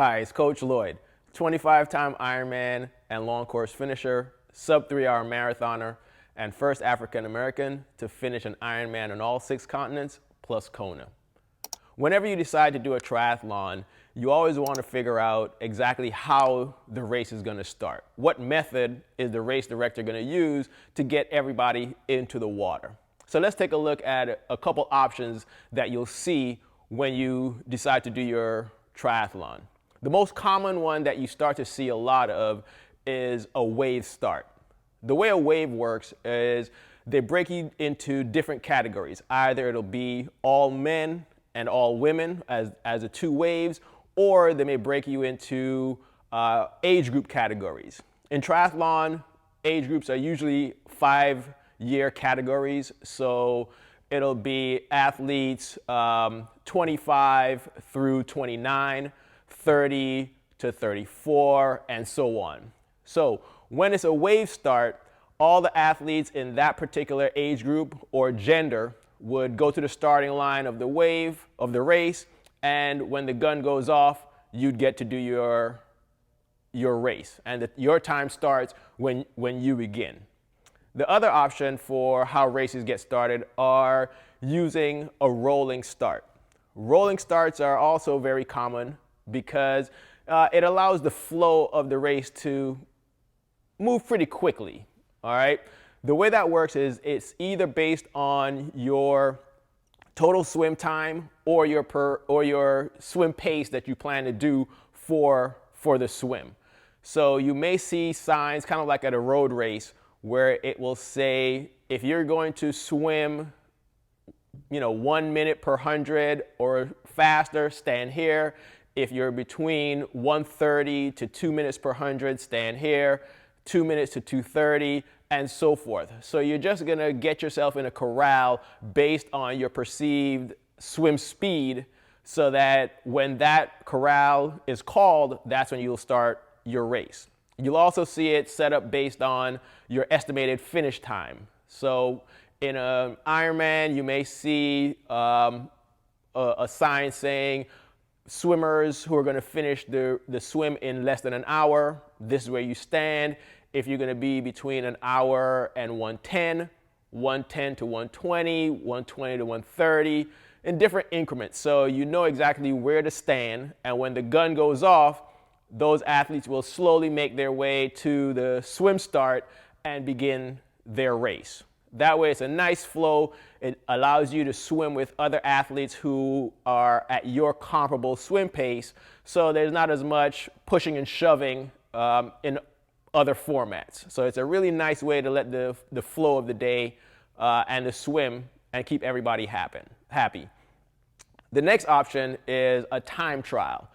Hi, it's Coach Lloyd, 25-time Ironman and long course finisher, sub 3-hour marathoner, and first African American to finish an Ironman on all 6 continents plus Kona. Whenever you decide to do a triathlon, you always want to figure out exactly how the race is going to start. What method is the race director going to use to get everybody into the water? So let's take a look at a couple options that you'll see when you decide to do your triathlon. The most common one that you start to see a lot of is a wave start. The way a wave works is they break you into different categories. Either it'll be all men and all women as the 2 waves, or they may break you into age group categories. In triathlon, age groups are usually 5-year categories, so it'll be athletes 25 through 29, 30 to 34, and so on. So when it's a wave start, all the athletes in that particular age group or gender would go to the starting line of the wave, of the race, and when the gun goes off, you'd get to do your race. And your time starts when you begin. The other option for how races get started are using a rolling start. Rolling starts are also very common because it allows the flow of the race to move pretty quickly, all right? The way that works is it's either based on your total swim time or your swim pace that you plan to do for the swim. So you may see signs kind of like at a road race where it will say if you're going to swim 1 minute per 100 or faster, stand here. If you're between 1:30 to 2 minutes per 100, stand here, 2 minutes to 2:30, and so forth. So you're just gonna get yourself in a corral based on your perceived swim speed so that when that corral is called, that's when you'll start your race. You'll also see it set up based on your estimated finish time. So in an Ironman, you may see a sign saying swimmers who are going to finish the swim in less than an hour, this is where you stand. If you're going to be between an hour and 110, 110 to 120, 120 to 130, in different increments. So you know exactly where to stand, and when the gun goes off, those athletes will slowly make their way to the swim start and begin their race. That way it's a nice flow. It allows you to swim with other athletes who are at your comparable swim pace, so there's not as much pushing and shoving in other formats. So it's a really nice way to let the flow of the day and the swim and keep everybody happy. The next option is a time trial.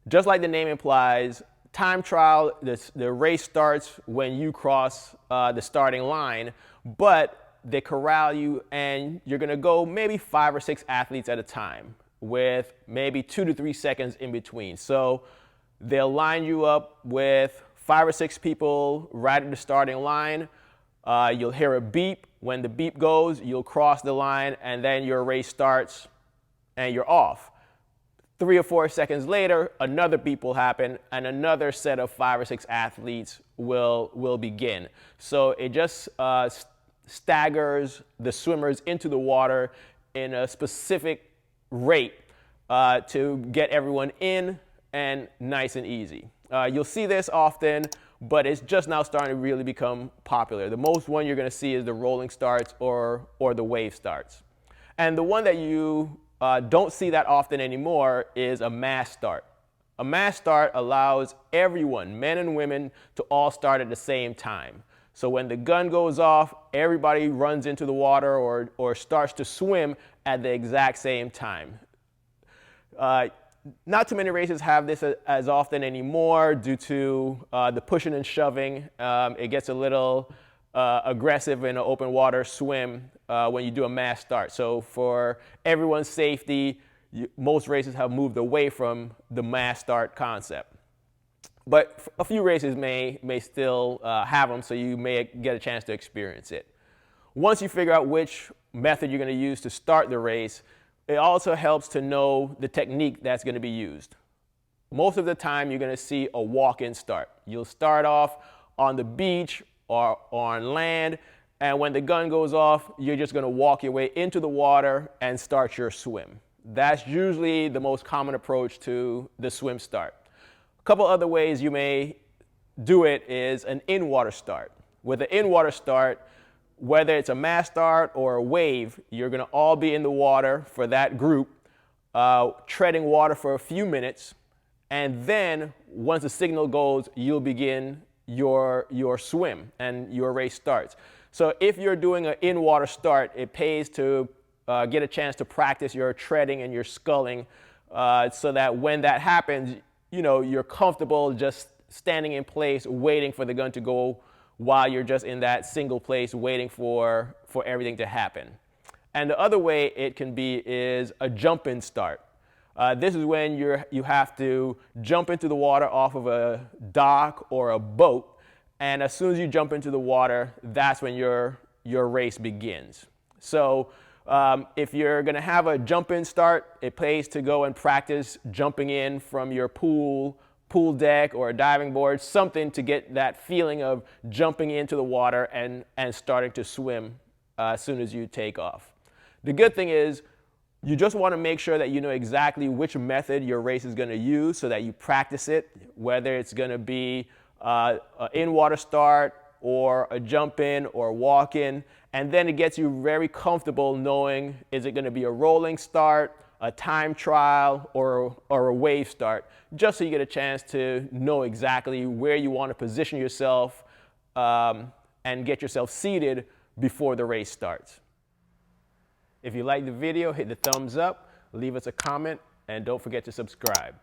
Just like the name implies, time trial, the race starts when you cross the starting line, but they corral you and you're gonna go maybe 5 or 6 athletes at a time with maybe 2 to 3 seconds in between. So they'll line you up with 5 or 6 people right at the starting line. You'll hear a beep. When the beep goes, you'll cross the line and then your race starts and you're off. 3 or 4 seconds later, another beep will happen and another set of 5 or 6 athletes will begin. So it just staggers the swimmers into the water in a specific rate to get everyone in and nice and easy. You'll see this often, but it's just now starting to really become popular. The most one you're going to see is the rolling starts or the wave starts. And the one that you don't see that often anymore is a mass start. A mass start allows everyone, men and women, to all start at the same time. So when the gun goes off, everybody runs into the water or starts to swim at the exact same time. Not too many races have this as often anymore due to the pushing and shoving. It gets a little aggressive in an open water swim when you do a mass start. So for everyone's safety, most races have moved away from the mass start concept. But a few races may still have them, so you may get a chance to experience it. Once you figure out which method you're going to use to start the race, it also helps to know the technique that's going to be used. most of the time you're going to see a walk-in start. You'll start off on the beach or on land, and when the gun goes off, you're just going to walk your way into the water and start your swim. That's usually the most common approach to the swim start. A couple other ways you may do it is an in-water start. With an in-water start, whether it's a mass start or a wave, you're going to all be in the water for that group, treading water for a few minutes, and then once the signal goes, you'll begin your swim and your race starts. So if you're doing an in-water start, it pays to get a chance to practice your treading and your sculling, so that when that happens, you're comfortable just standing in place, waiting for the gun to go while you're just in that single place waiting for everything to happen. And the other way it can be is a jump-in start. This is when you have to jump into the water off of a dock or a boat, and as soon as you jump into the water, that's when your race begins. So if you're going to have a jump-in start, it pays to go and practice jumping in from your pool deck or a diving board, something to get that feeling of jumping into the water and starting to swim as soon as you take off. The good thing is you just want to make sure that you know exactly which method your race is going to use so that you practice it, whether it's going to be an in-water start or a jump-in or walk-in, and then it gets you very comfortable knowing, is it going to be a rolling start, a time trial, or a wave start, just so you get a chance to know exactly where you want to position yourself and get yourself seated before the race starts. If you like the video, hit the thumbs up, leave us a comment, and don't forget to subscribe.